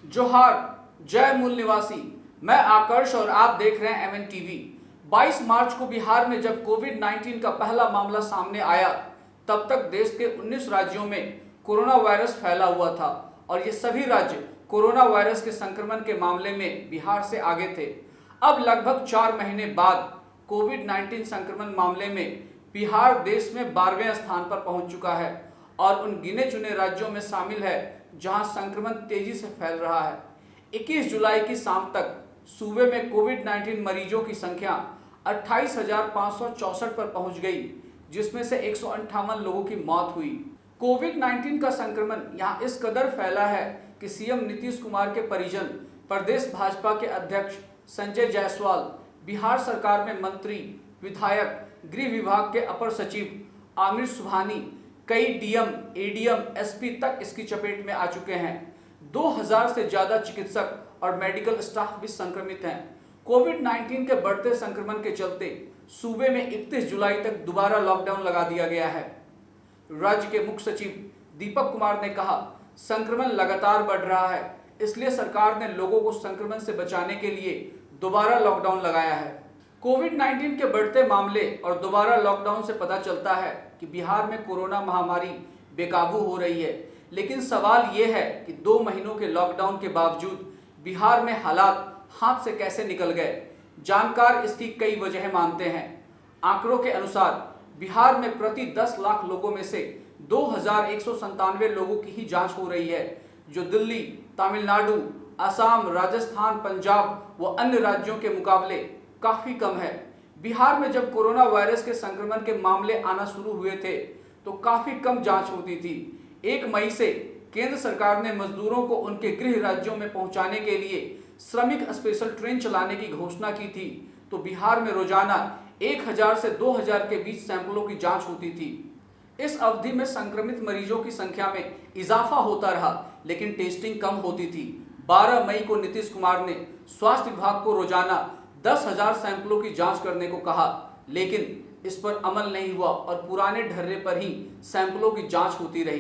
जोहार, जय मूल निवासी। मैं आकर्ष और आप देख रहे हैं एमएन टीवी। 22 मार्च को बिहार में जब कोविड-19 का पहला मामला सामने आया, तब तक देश के 19 राज्यों में कोरोना वायरस फैला हुआ था और ये सभी राज्य कोरोना वायरस के संक्रमण के मामले में बिहार से आगे थे। अब लगभग 4 महीने बाद कोविड-19 संक्रमण मामले में बिहार देश में 12वें स्थान पर पहुंच चुका है और उन गिने चुने राज्यों में शामिल है जहां संक्रमण तेजी से फैल रहा है। 21 जुलाई की शाम तक सूबे में कोविड-19 मरीजों की संख्या 28,564 पर पहुंच गई, जिसमें से 158 लोगों की मौत हुई। कोविड-19 का संक्रमण यहां इस कदर फैला है कि सीएम नीतीश कुमार के परिजन, प्रदेश भाजपा के अध्यक्ष संजय जायसवाल, बिहार सरकार में मंत्री, विधायक, गृह विभाग के अपर सचिव आमिर सुबहानी, कई डीएम, एडीएम, एसपी तक इसकी चपेट में आ चुके हैं। 2000 से ज्यादा चिकित्सक और मेडिकल स्टाफ भी संक्रमित हैं। कोविड-19 के बढ़ते संक्रमण के चलते सूबे में 31 जुलाई तक दोबारा लॉकडाउन लगा दिया गया है। राज्य के मुख्य सचिव दीपक कुमार ने कहा, संक्रमण लगातार बढ़ रहा है, इसलिए सरकार ने लोगों को संक्रमण से बचाने के लिए दोबारा लॉकडाउन लगाया है। कोविड-19 के बढ़ते मामले और दोबारा लॉकडाउन से पता चलता है कि बिहार में कोरोना महामारी बेकाबू हो रही है, लेकिन सवाल ये है कि 2 महीनों के लॉकडाउन के बावजूद बिहार में हालात हाथ से कैसे निकल गए। जानकार इसकी कई वजह मानते हैं। आंकड़ों के अनुसार बिहार में प्रति 10 लाख लोगों में से 2197 लोगों की ही जांच हो रही है, जो दिल्ली, तमिलनाडु, असम, राजस्थान, पंजाब व अन्य राज्यों के मुकाबले काफी कम है। बिहार में जब कोरोना वायरस के संक्रमण के मामले आना शुरू हुए थे तो काफी कम जांच होती थी। 1 मई से केंद्र सरकार ने मजदूरों को उनके गृह राज्यों में पहुंचाने के लिए श्रमिक स्पेशल ट्रेन चलाने की घोषणा की थी, तो बिहार में रोजाना 1000 से 2000 के बीच सैंपलों की जांच होती थी। इस अवधि में संक्रमित मरीजों की संख्या में इजाफा होता रहा, लेकिन टेस्टिंग कम होती थी। 12 मई को नीतीश कुमार ने स्वास्थ्य विभाग को रोजाना 10,000 सैंपलों की जांच करने को कहा, लेकिन इस पर अमल नहीं हुआ और पुराने ढर्रे पर ही सैंपलों की जांच होती रही।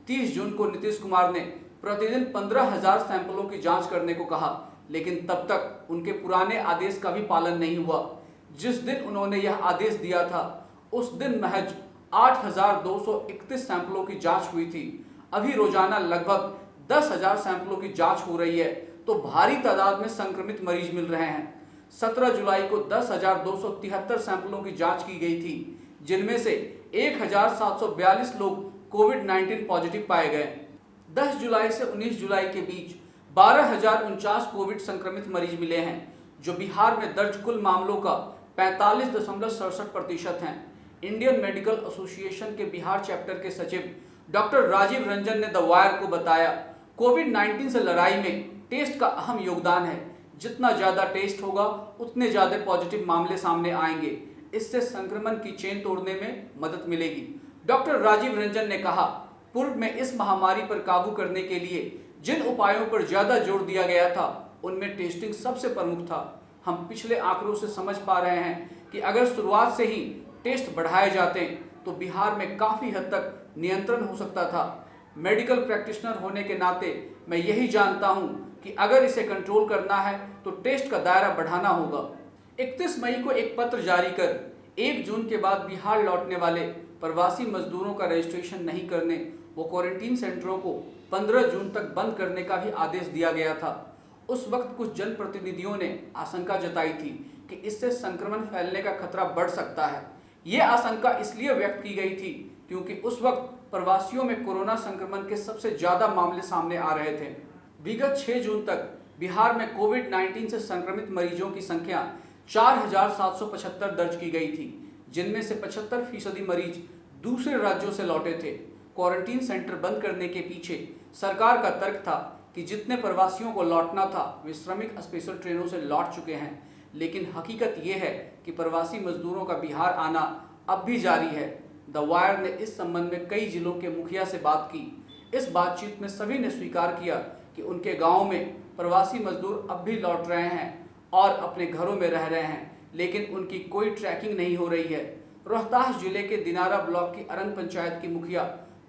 30 जून को नीतीश कुमार ने प्रतिदिन 15,000 सैंपलों की जांच करने को कहा, लेकिन तब तक उनके पुराने आदेश का भी पालन नहीं हुआ। जिस दिन उन्होंने यह आदेश दिया था, उस दिन महज 8,231 सैंपलों की जांच हुई थी। अभी रोजाना लगभग 10,000 सैंपलों की जांच हो रही है, तो भारी तादाद में संक्रमित मरीज मिल रहे हैं। 17 जुलाई को 10,273 सैंपलों की जांच की गई थी, जिनमें से 1,742 लोग कोविड-19 पॉजिटिव पाए गए। 10 जुलाई से 19 जुलाई के बीच 12,049 कोविड संक्रमित मरीज मिले हैं, जो बिहार में दर्ज कुल मामलों का 45.67% हैं। इंडियन मेडिकल एसोसिएशन के बिहार चैप्टर के सचिव डॉक्टर राजीव रंजन ने द वायर को बताया, कोविड-19 से लड़ाई में टेस्ट का अहम योगदान है। जितना ज्यादा टेस्ट होगा, उतने ज्यादा पॉजिटिव मामले सामने आएंगे। इससे संक्रमण की चेन तोड़ने में मदद मिलेगी। डॉक्टर राजीव रंजन ने कहा, पूर्व में इस महामारी पर काबू करने के लिए जिन उपायों पर ज्यादा जोर दिया गया था, उनमें टेस्टिंग सबसे प्रमुख था। हम पिछले आंकड़ों से समझ पा रहे हैं कि अगर शुरुआत से ही टेस्ट बढ़ाए जाते तो बिहार में काफी हद तक नियंत्रण हो सकता था। मेडिकल प्रैक्टिशनर होने के नाते मैं यही जानता हूं कि अगर इसे कंट्रोल करना है तो टेस्ट का दायरा बढ़ाना होगा। 31 मई को एक पत्र जारी कर 1 जून के बाद बिहार लौटने वाले प्रवासी मजदूरों का रजिस्ट्रेशन नहीं करने व क्वारंटीन सेंटरों को 15 जून तक बंद करने का भी आदेश दिया गया था। उस वक्त कुछ जनप्रतिनिधियों ने आशंका जताई थी कि इससे संक्रमण फैलने का खतरा बढ़ सकता है। ये आशंका इसलिए व्यक्त की गई थी क्योंकि उस वक्त प्रवासियों में कोरोना संक्रमण के सबसे ज्यादा मामले सामने आ रहे थे। विगत 6 जून तक बिहार में कोविड-19 से संक्रमित मरीजों की संख्या 4,775 दर्ज की गई थी, जिनमें से 75% मरीज दूसरे राज्यों से लौटे थे। क्वारंटीन सेंटर बंद करने के पीछे सरकार का तर्क था कि जितने प्रवासियों को लौटना था वे श्रमिक स्पेशल ट्रेनों से लौट चुके हैं, लेकिन हकीकत ये है कि प्रवासी मजदूरों का बिहार आना अब भी जारी है। द वायर ने इस संबंध में कई जिलों के मुखिया से बात की। इस बातचीत में सभी ने स्वीकार किया कि उनके गाँव में प्रवासी मजदूर अब भी लौट रहे हैं और अपने घरों में रह रहे हैं, लेकिन उनकी कोई ट्रैकिंग नहीं हो रही है। रोहतास जिले के दिनारा ब्लॉक की अरन पंचायत की मुखिया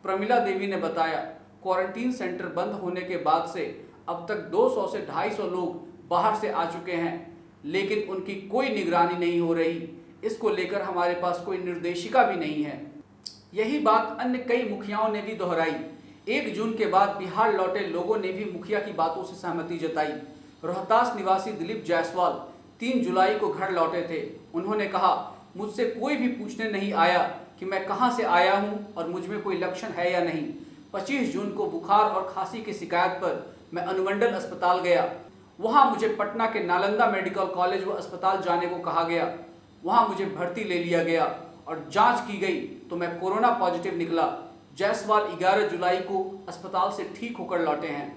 प्रमिला देवी ने बताया, क्वारंटीन सेंटर बंद होने के बाद से अब तक 200 से 250 लोग बाहर से आ चुके हैं, लेकिन उनकी कोई निगरानी नहीं हो रही। इसको लेकर हमारे पास कोई निर्देशिका भी नहीं है। यही बात अन्य कई मुखियाओं ने भी दोहराई। 1 जून के बाद बिहार लौटे लोगों ने भी मुखिया की बातों से सहमति जताई। रोहतास निवासी दिलीप जायसवाल 3 जुलाई को घर लौटे थे। उन्होंने कहा, मुझसे कोई भी पूछने नहीं आया कि मैं कहां से आया हूं और मुझ में कोई लक्षण है या नहीं। 25 जून को बुखार और खांसी की शिकायत पर मैं अनुमंडल अस्पताल गया। वहां मुझे पटना के नालंदा मेडिकल कॉलेज व अस्पताल जाने को कहा गया। वहां मुझे भर्ती ले लिया गया और जांच की गई तो मैं कोरोना पॉजिटिव निकला। जायसवाल 11 जुलाई को अस्पताल से ठीक होकर लौटे हैं।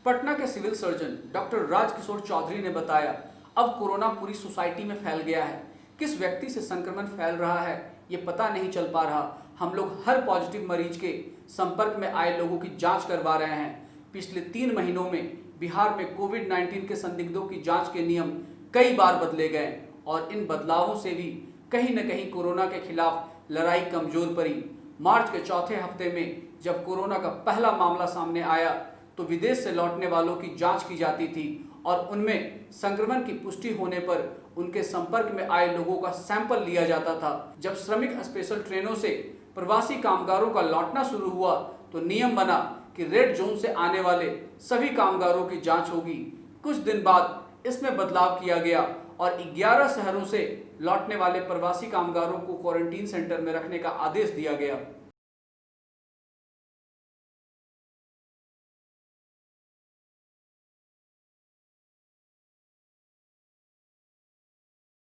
पटना के civil surgeon doctor Rajkishore Chaudhary ने बताया, अब कोरोना पूरी सोसाइटी में फैल गया है। किस व्यक्ति से संक्रमण फैल रहा है ये पता नहीं चल पा रहा। हम लोग हर पॉजिटिव मरीज के संपर्क में आए लोगों की जांच करवा रहे हैं। पिछले 3 महीनों में बिहार में कोविड-19 के संदिग्धों की जांच के नियम कई बार बदले गए और इन बदलावों से भी कहीं न कहीं कोरोना के खिलाफ लड़ाई कमजोर पड़ी। मार्च के चौथे हफ्ते में जब कोरोना का पहला मामला सामने आया तो विदेश से लौटने वालों की जांच की जाती थी और उनमें संक्रमण की पुष्टि होने पर उनके संपर्क में आए लोगों का सैंपल लिया जाता था। जब श्रमिक स्पेशल ट्रेनों से प्रवासी कामगारों का लौटना शुरू हुआ तो नियम बना कि रेड जोन से आने वाले सभी कामगारों की जांच होगी। कुछ दिन बाद इसमें बदलाव किया गया और 11 शहरों से लौटने वाले प्रवासी कामगारों को क्वारंटीन सेंटर में रखने का आदेश दिया गया।